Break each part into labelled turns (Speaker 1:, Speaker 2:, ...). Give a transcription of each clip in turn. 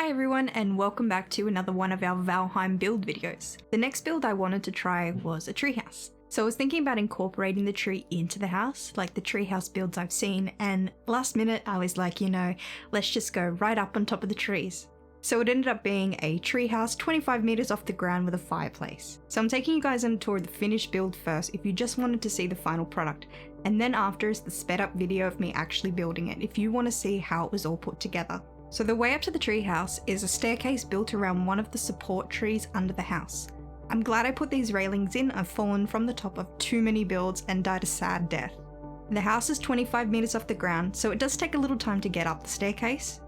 Speaker 1: Hi everyone and welcome back to another one of our Valheim build videos. The next build I wanted to try was a treehouse. So I was thinking about incorporating the tree into the house, like the treehouse builds I've seen, and last minute I was like, let's just go right up on top of the trees. So it ended up being a treehouse 25 meters off the ground with a fireplace. So I'm taking you guys on a tour of the finished build first if you just wanted to see the final product, and then after is the sped up video of me actually building it if you want to see how it was all put together. So the way up to the treehouse is a staircase built around one of the support trees under the house. I'm glad I put these railings in. I've fallen from the top of too many builds and died a sad death. The house is 25 meters off the ground, so it does take a little time to get up the staircase.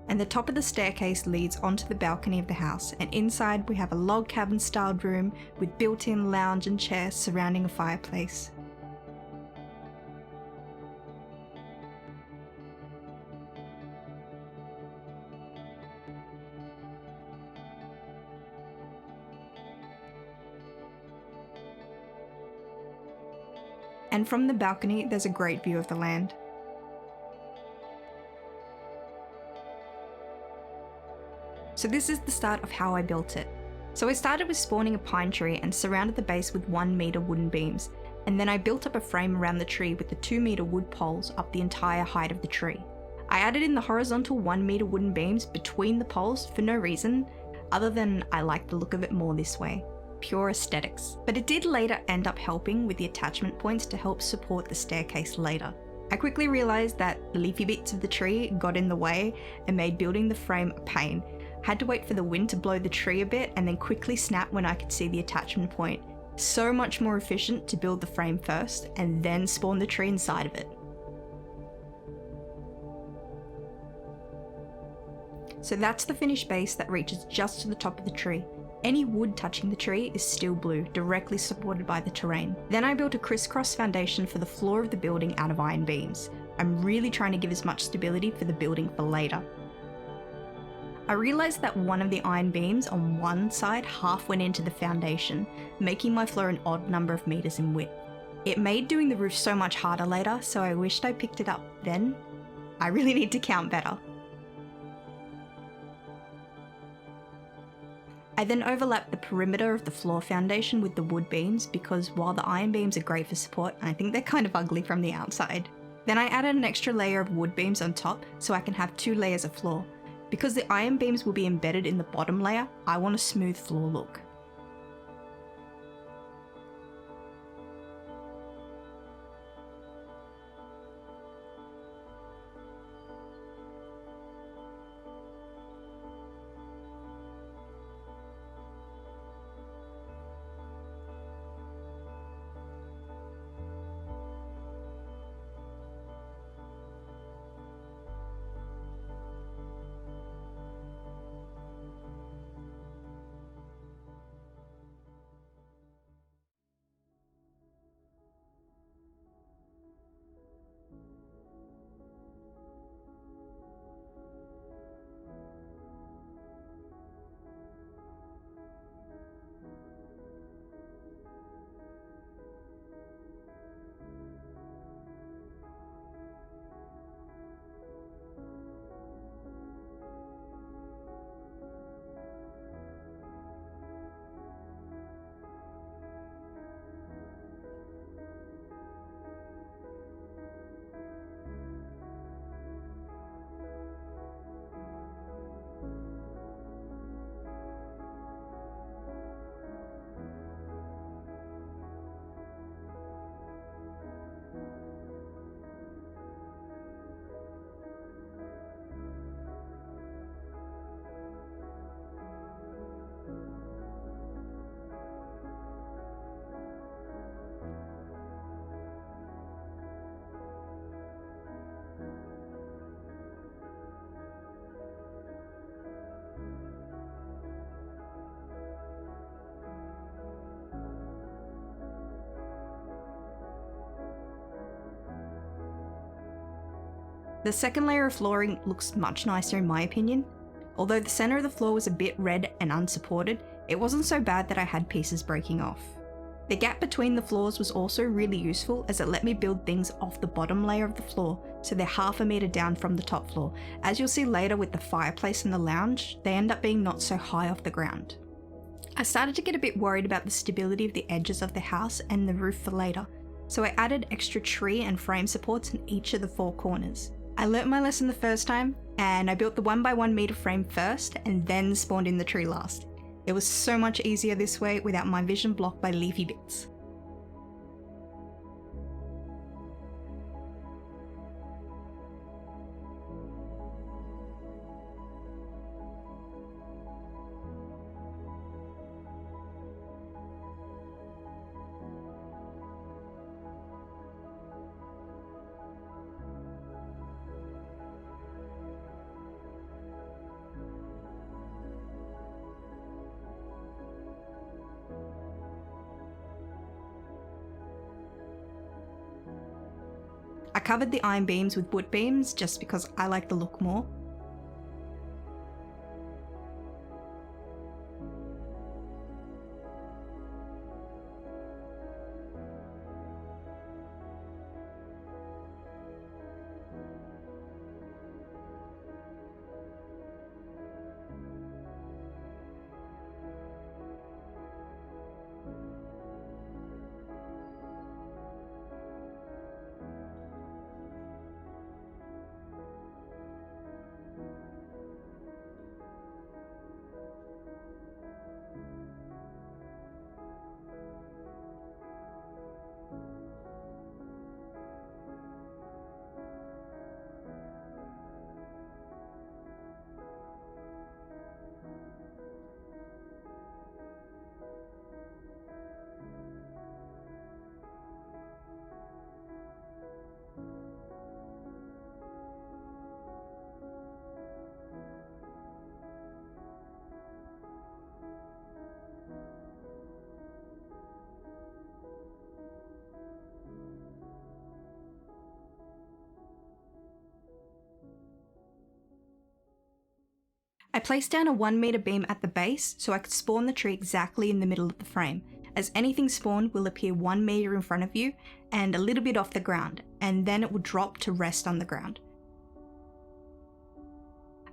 Speaker 1: And the top of the staircase leads onto the balcony of the house, and inside we have a log cabin styled room with built-in lounge and chairs surrounding a fireplace. And from the balcony there's a great view of the land. So this is the start of how I built it. So I started with spawning a pine tree and surrounded the base with 1 meter wooden beams, and then I built up a frame around the tree with the 2 meter wood poles up the entire height of the tree. I added in the horizontal 1 meter wooden beams between the poles for no reason, other than I like the look of it more this way. Pure aesthetics. But it did later end up helping with the attachment points to help support the staircase later. I quickly realised that leafy bits of the tree got in the way and made building the frame a pain. Had to wait for the wind to blow the tree a bit and then quickly snap when I could see the attachment point. So much more efficient to build the frame first and then spawn the tree inside of it. So that's the finished base that reaches just to the top of the tree. Any wood touching the tree is still blue, directly supported by the terrain. Then I built a crisscross foundation for the floor of the building out of iron beams. I'm really trying to give as much stability for the building for later. I realised that one of the iron beams on one side half went into the foundation, making my floor an odd number of meters in width. It made doing the roof so much harder later, so I wished I picked it up then. I really need to count better. I then overlapped the perimeter of the floor foundation with the wood beams because while the iron beams are great for support, I think they're kind of ugly from the outside. Then I added an extra layer of wood beams on top so I can have 2 layers of floor. Because the iron beams will be embedded in the bottom layer, I want a smooth floor look. The second layer of flooring looks much nicer in my opinion. Although the centre of the floor was a bit red and unsupported, it wasn't so bad that I had pieces breaking off. The gap between the floors was also really useful as it let me build things off the bottom layer of the floor, so they're half a meter down from the top floor. As you'll see later with the fireplace and the lounge, they end up being not so high off the ground. I started to get a bit worried about the stability of the edges of the house and the roof for later, so I added extra tree and frame supports in each of the 4 corners. I learnt my lesson the first time, and I built the 1x1 meter frame first and then spawned in the tree last. It was so much easier this way without my vision blocked by leafy bits. I covered the iron beams with wood beams just because I like the look more. I placed down a 1 meter beam at the base so I could spawn the tree exactly in the middle of the frame, as anything spawned will appear 1 meter in front of you and a little bit off the ground, and then it will drop to rest on the ground.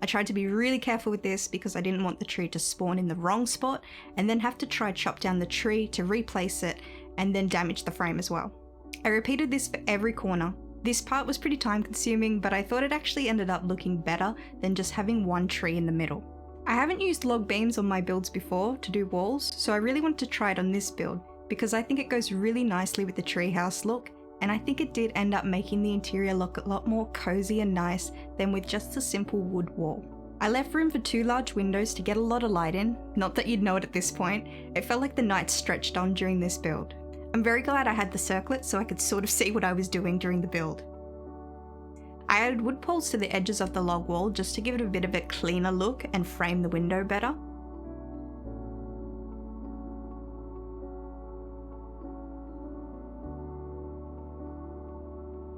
Speaker 1: I tried to be really careful with this because I didn't want the tree to spawn in the wrong spot and then have to try chop down the tree to replace it and then damage the frame as well. I repeated this for every corner. This part was pretty time consuming, but I thought it actually ended up looking better than just having one tree in the middle. I haven't used log beams on my builds before to do walls, so I really wanted to try it on this build because I think it goes really nicely with the treehouse look, and I think it did end up making the interior look a lot more cozy and nice than with just a simple wood wall. I left room for 2 large windows to get a lot of light in, not that you'd know it at this point. It felt like the night stretched on during this build. I'm very glad I had the circlet so I could sort of see what I was doing during the build. I added wood poles to the edges of the log wall just to give it a bit of a cleaner look and frame the window better.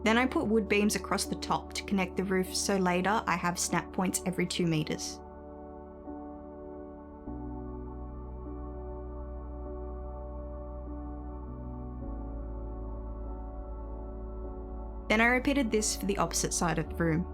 Speaker 1: Then I put wood beams across the top to connect the roof so later I have snap points every 2 meters. Then I repeated this for the opposite side of the room.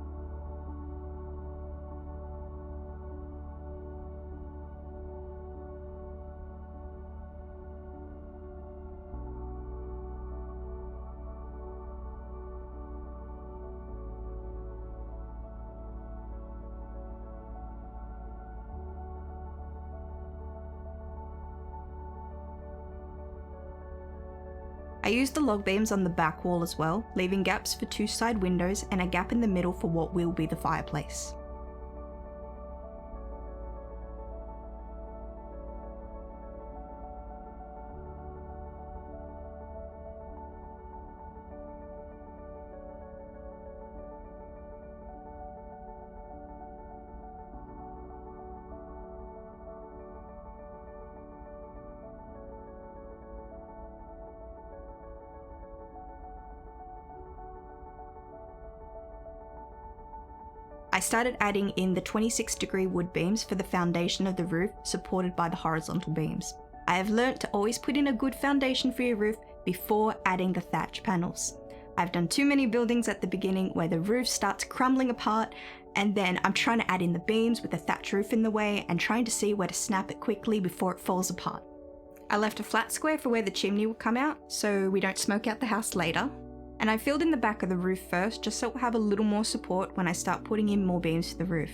Speaker 1: I used the log beams on the back wall as well, leaving gaps for 2 side windows and a gap in the middle for what will be the fireplace. I started adding in the 26-degree wood beams for the foundation of the roof, supported by the horizontal beams. I have learnt to always put in a good foundation for your roof before adding the thatch panels. I've done too many buildings at the beginning where the roof starts crumbling apart, and then I'm trying to add in the beams with the thatch roof in the way and trying to see where to snap it quickly before it falls apart. I left a flat square for where the chimney will come out so we don't smoke out the house later. And I filled in the back of the roof first just so it will have a little more support when I start putting in more beams to the roof.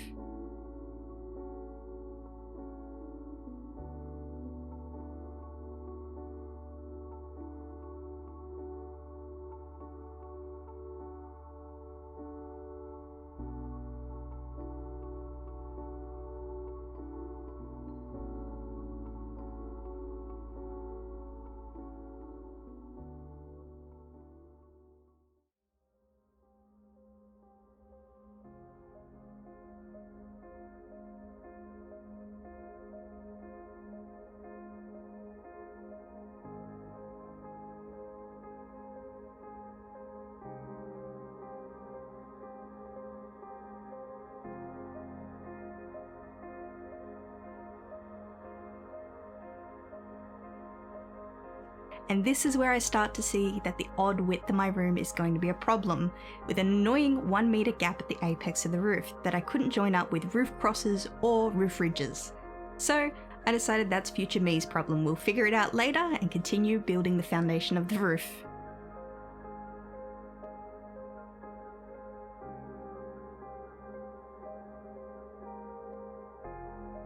Speaker 1: And this is where I start to see that the odd width of my room is going to be a problem, with an annoying 1 meter gap at the apex of the roof that I couldn't join up with roof crosses or roof ridges. So I decided that's future me's problem. We'll figure it out later and continue building the foundation of the roof.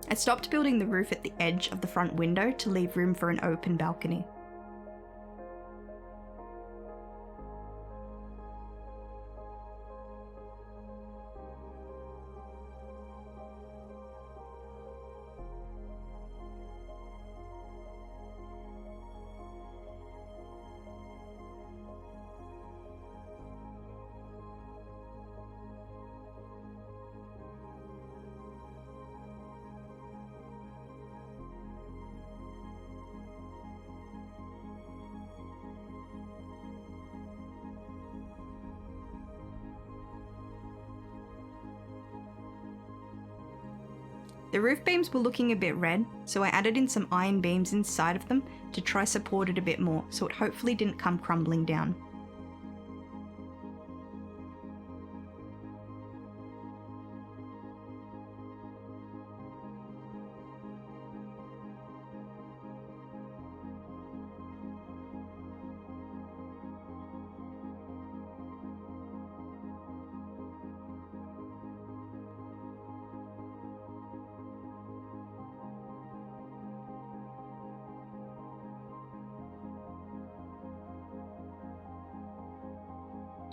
Speaker 1: I stopped building the roof at the edge of the front window to leave room for an open balcony. The roof beams were looking a bit red, so I added in some iron beams inside of them to try support it a bit more so it hopefully didn't come crumbling down.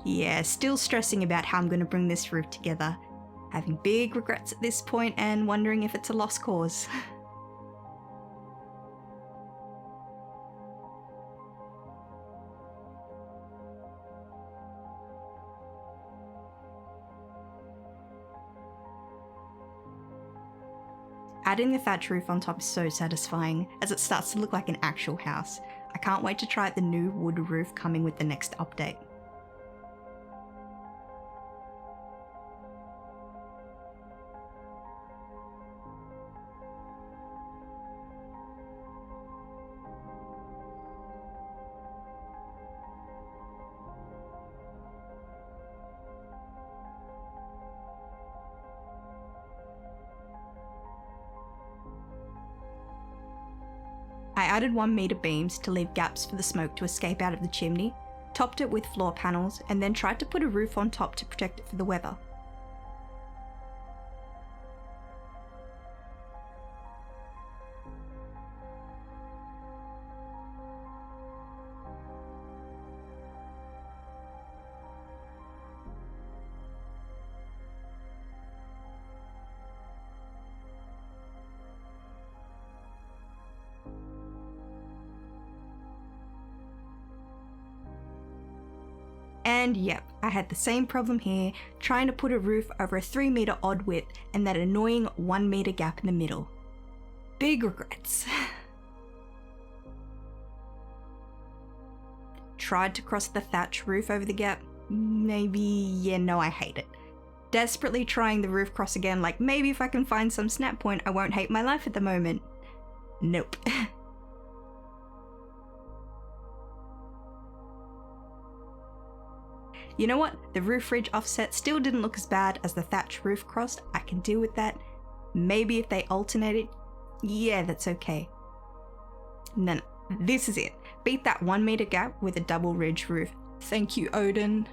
Speaker 1: Yeah, still stressing about how I'm going to bring this roof together. Having big regrets at this point and wondering if it's a lost cause. Adding the thatch roof on top is so satisfying, as it starts to look like an actual house. I can't wait to try out the new wood roof coming with the next update. I added 1 meter beams to leave gaps for the smoke to escape out of the chimney, topped it with floor panels, and then tried to put a roof on top to protect it from the weather. And yep, I had the same problem here, trying to put a roof over a 3 meter odd width and that annoying 1 meter gap in the middle. Big regrets. Tried to cross the thatch roof over the gap. I hate it. Desperately trying the roof cross again, like maybe if I can find some snap point I won't hate my life at the moment. Nope. You know what? The roof ridge offset still didn't look as bad as the thatch roof crossed. I can deal with that. Maybe if they alternated, yeah, that's okay. No, this is it. Beat that 1 meter gap with a double ridge roof. Thank you, Odin.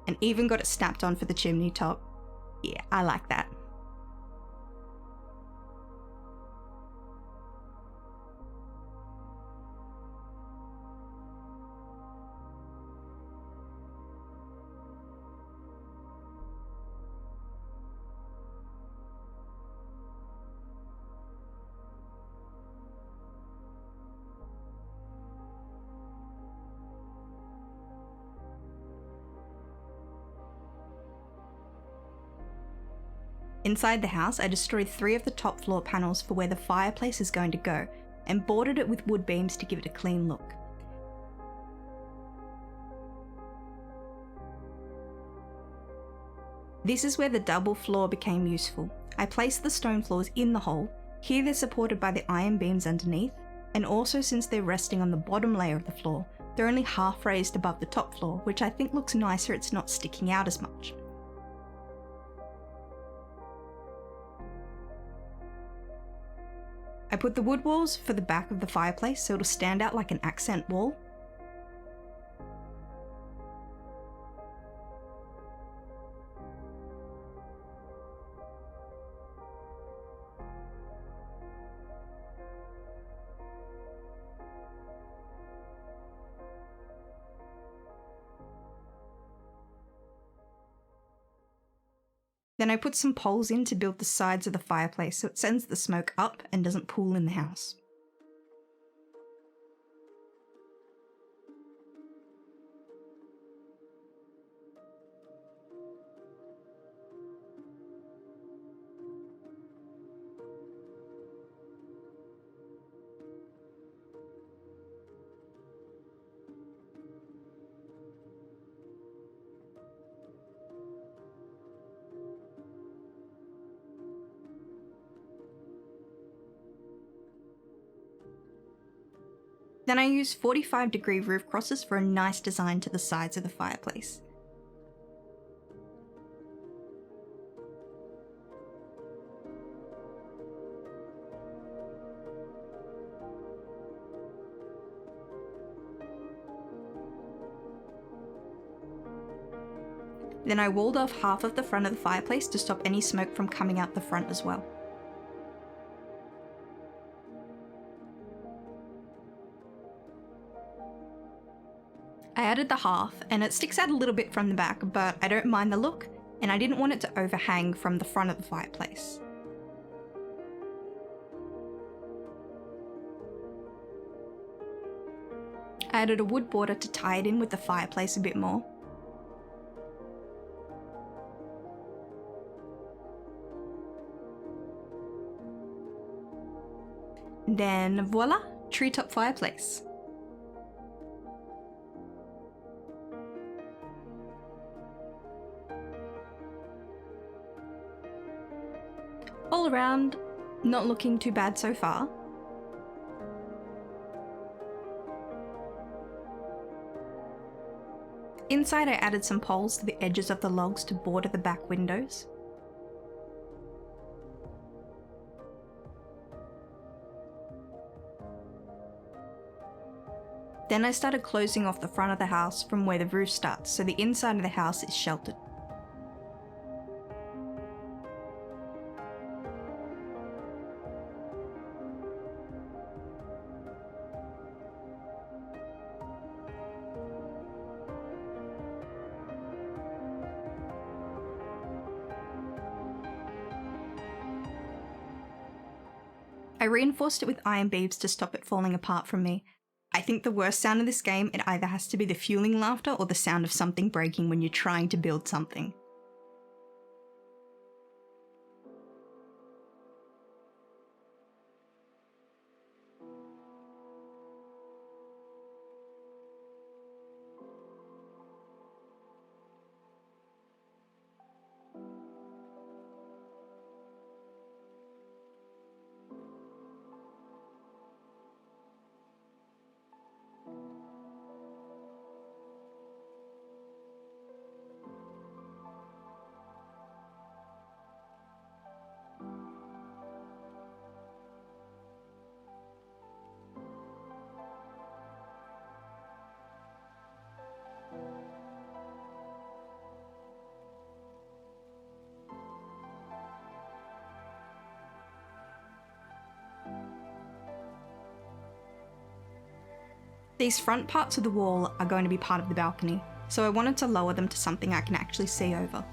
Speaker 1: And even got it snapped on for the chimney top. Yeah, I like that. Inside the house, I destroyed 3 of the top floor panels for where the fireplace is going to go, and boarded it with wood beams to give it a clean look. This is where the double floor became useful. I placed the stone floors in the hole. Here they're supported by the iron beams underneath, and also since they're resting on the bottom layer of the floor, they're only half raised above the top floor, which I think looks nicer. It's not sticking out as much. I put the wood walls for the back of the fireplace so it'll stand out like an accent wall. Then I put some poles in to build the sides of the fireplace so it sends the smoke up and doesn't pool in the house. Then I used 45-degree roof crosses for a nice design to the sides of the fireplace. Then I walled off half of the front of the fireplace to stop any smoke from coming out the front as well. I added the half, and it sticks out a little bit from the back, but I don't mind the look, and I didn't want it to overhang from the front of the fireplace. I added a wood border to tie it in with the fireplace a bit more. Then voila, treetop fireplace. All around, not looking too bad so far. Inside I added some poles to the edges of the logs to border the back windows. Then I started closing off the front of the house from where the roof starts, so the inside of the house is sheltered. I reinforced it with iron beams to stop it falling apart from me. I think the worst sound in this game, it either has to be the fueling laughter or the sound of something breaking when you're trying to build something. These front parts of the wall are going to be part of the balcony, so I wanted to lower them to something I can actually see over.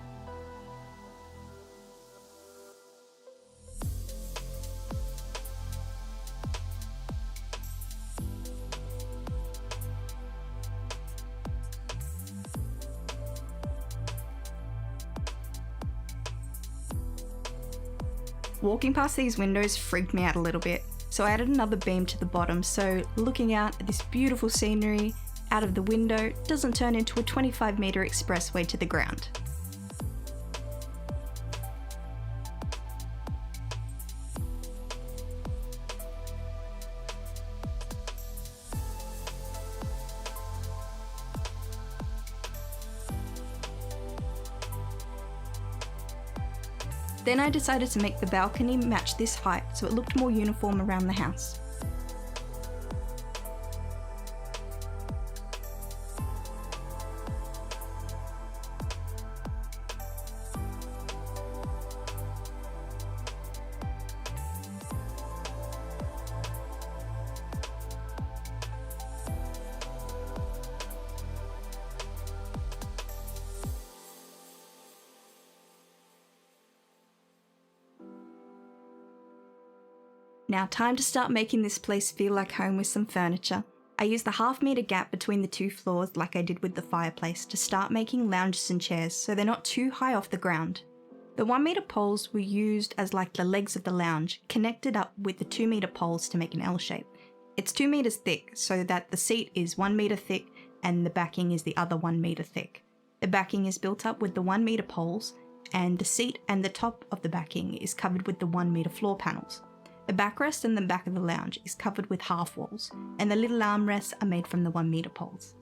Speaker 1: Walking past these windows freaked me out a little bit, so I added another beam to the bottom so looking out at this beautiful scenery out of the window doesn't turn into a 25-metre expressway to the ground. Then I decided to make the balcony match this height so it looked more uniform around the house. Now time to start making this place feel like home with some furniture. I used the half-metre gap between the two floors like I did with the fireplace to start making lounges and chairs so they're not too high off the ground. The 1-metre poles were used as like the legs of the lounge, connected up with the 2-metre poles to make an L shape. It's 2 metres thick so that the seat is 1 metre thick and the backing is the other 1 metre thick. The backing is built up with the 1-metre poles and the seat and the top of the backing is covered with the 1-metre floor panels. The backrest and the back of the lounge is covered with half walls, and the little armrests are made from the 1-metre poles.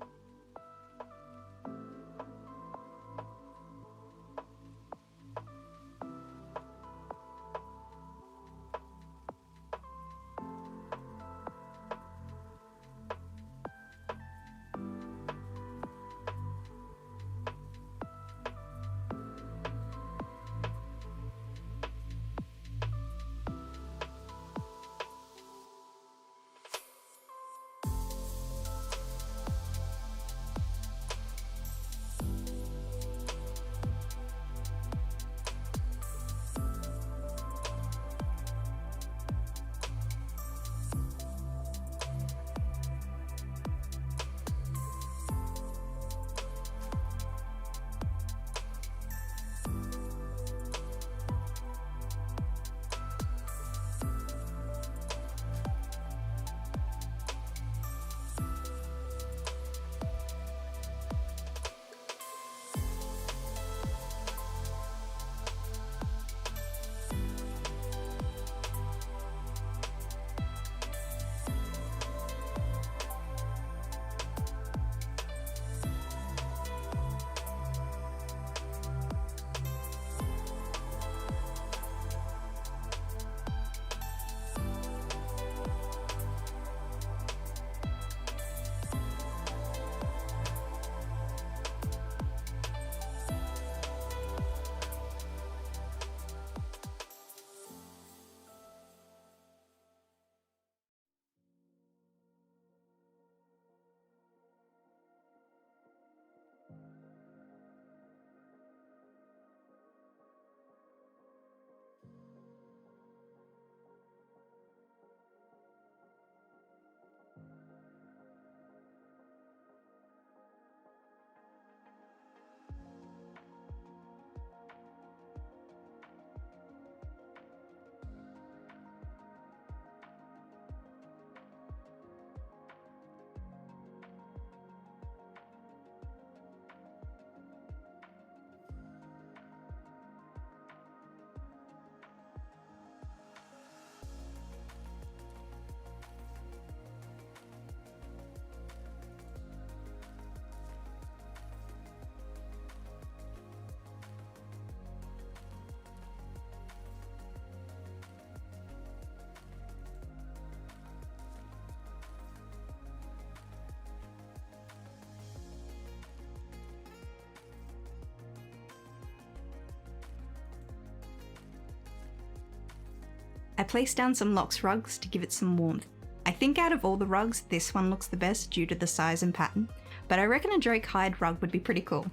Speaker 1: I placed down some Lox rugs to give it some warmth. I think out of all the rugs, this one looks the best due to the size and pattern, but I reckon a drake hide rug would be pretty cool.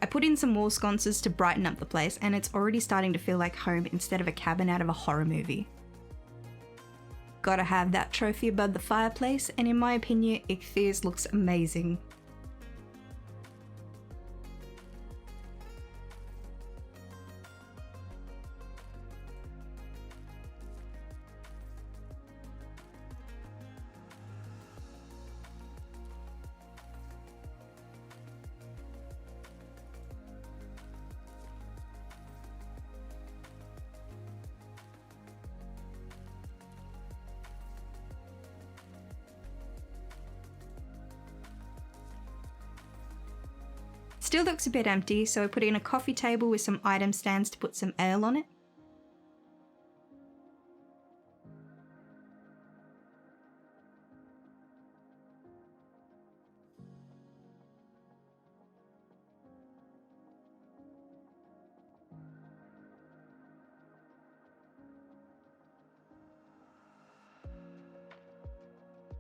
Speaker 1: I put in some wall sconces to brighten up the place, and it's already starting to feel like home instead of a cabin out of a horror movie. Gotta have that trophy above the fireplace, and in my opinion, Ichthyr's looks amazing. Still looks a bit empty, so I put in a coffee table with some item stands to put some ale on it.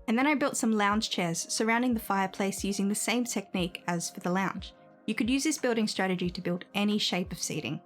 Speaker 1: And then I built some lounge chairs surrounding the fireplace using the same technique as for the lounge. You could use this building strategy to build any shape of seating.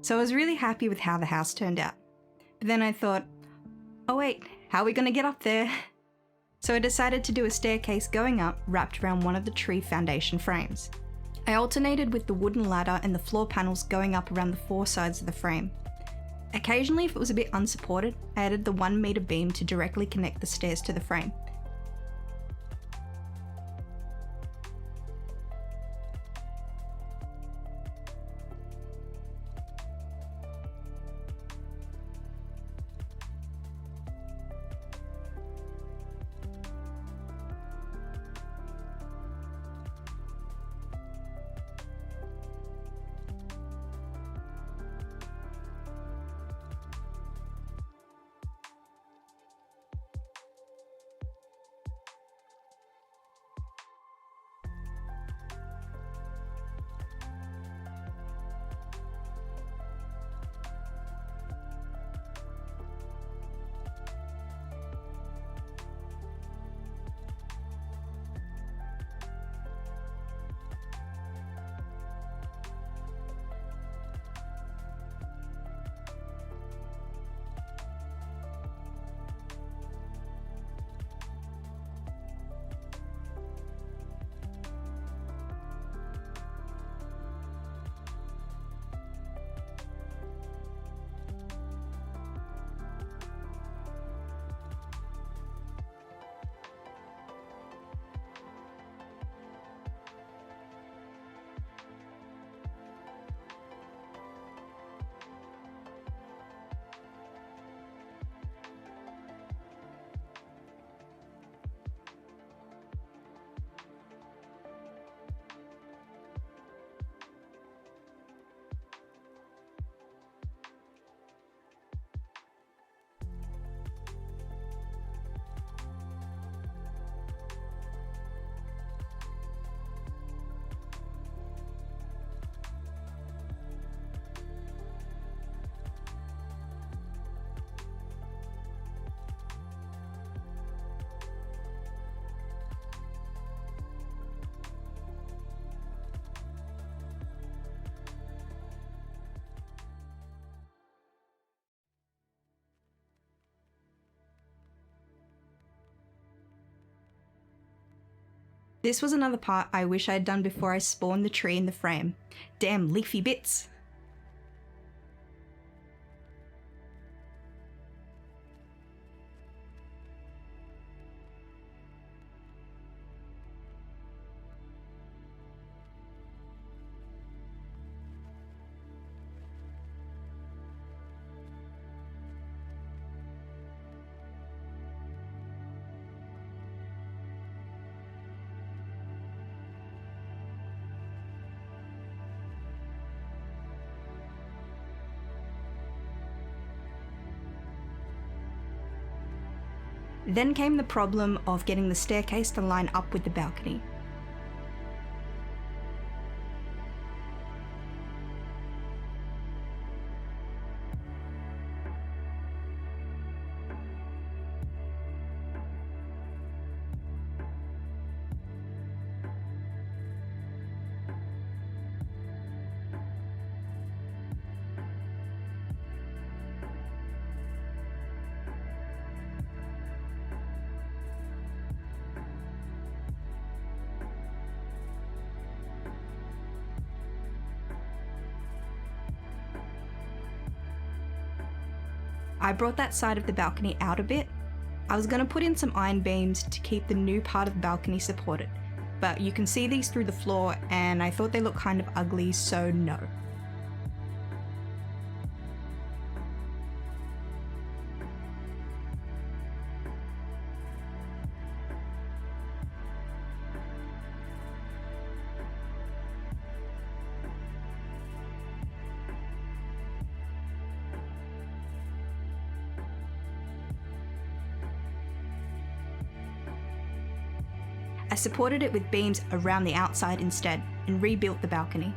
Speaker 1: So I was really happy with how the house turned out. But then I thought, oh wait, how are we gonna get up there? So I decided to do a staircase going up wrapped around one of the tree foundation frames. I alternated with the wooden ladder and the floor panels going up around the four sides of the frame. Occasionally, if it was a bit unsupported, I added the 1 meter beam to directly connect the stairs to the frame. This was another part I wish I had done before I spawned the tree in the frame. Damn leafy bits. Then came the problem of getting the staircase to line up with the balcony. I brought that side of the balcony out a bit. I was going to put in some iron beams to keep the new part of the balcony supported, but you can see these through the floor and I thought they looked kind of ugly, so no. I supported it with beams around the outside instead and rebuilt the balcony.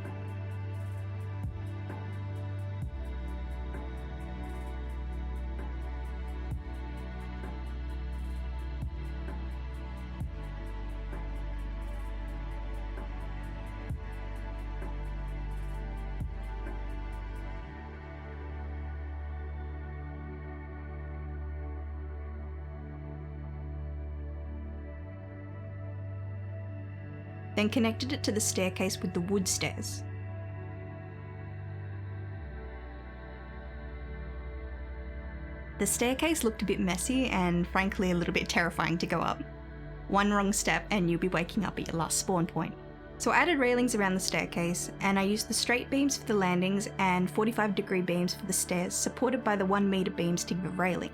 Speaker 1: Then connected it to the staircase with the wood stairs. The staircase looked a bit messy and frankly a little bit terrifying to go up. One wrong step and you'll be waking up at your last spawn point. So I added railings around the staircase and I used the straight beams for the landings and 45-degree beams for the stairs, supported by the 1 meter beams to give a railing.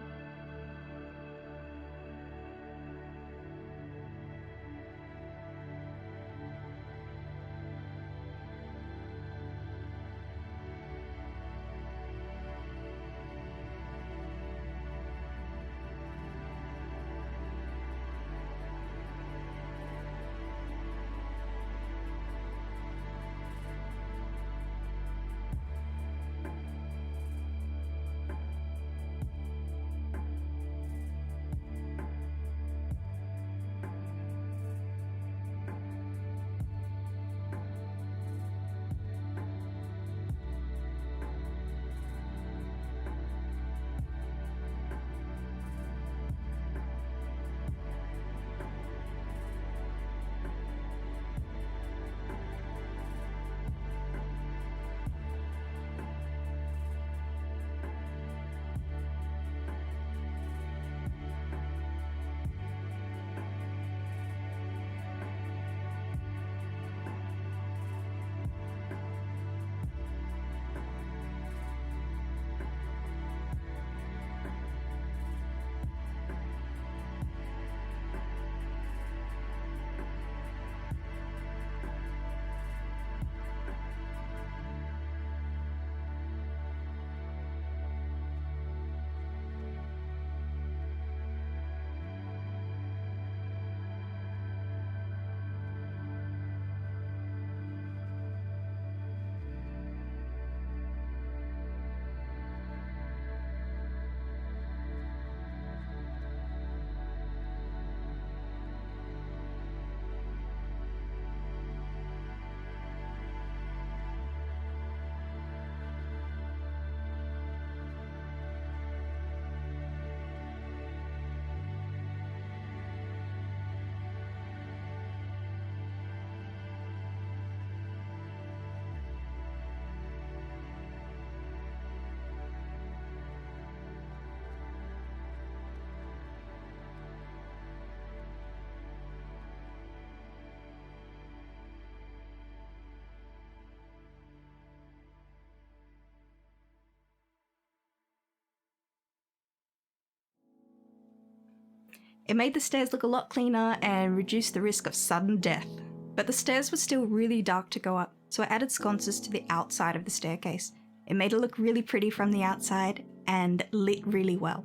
Speaker 1: It made the stairs look a lot cleaner and reduced the risk of sudden death. But the stairs were still really dark to go up, so I added sconces to the outside of the staircase. It made it look really pretty from the outside and lit really well.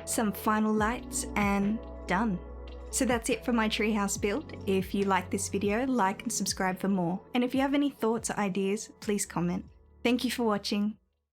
Speaker 1: Some final lights and done. So that's it for my treehouse build. If you like this video, like and subscribe for more. And if you have any thoughts or ideas, please comment. Thank you for watching.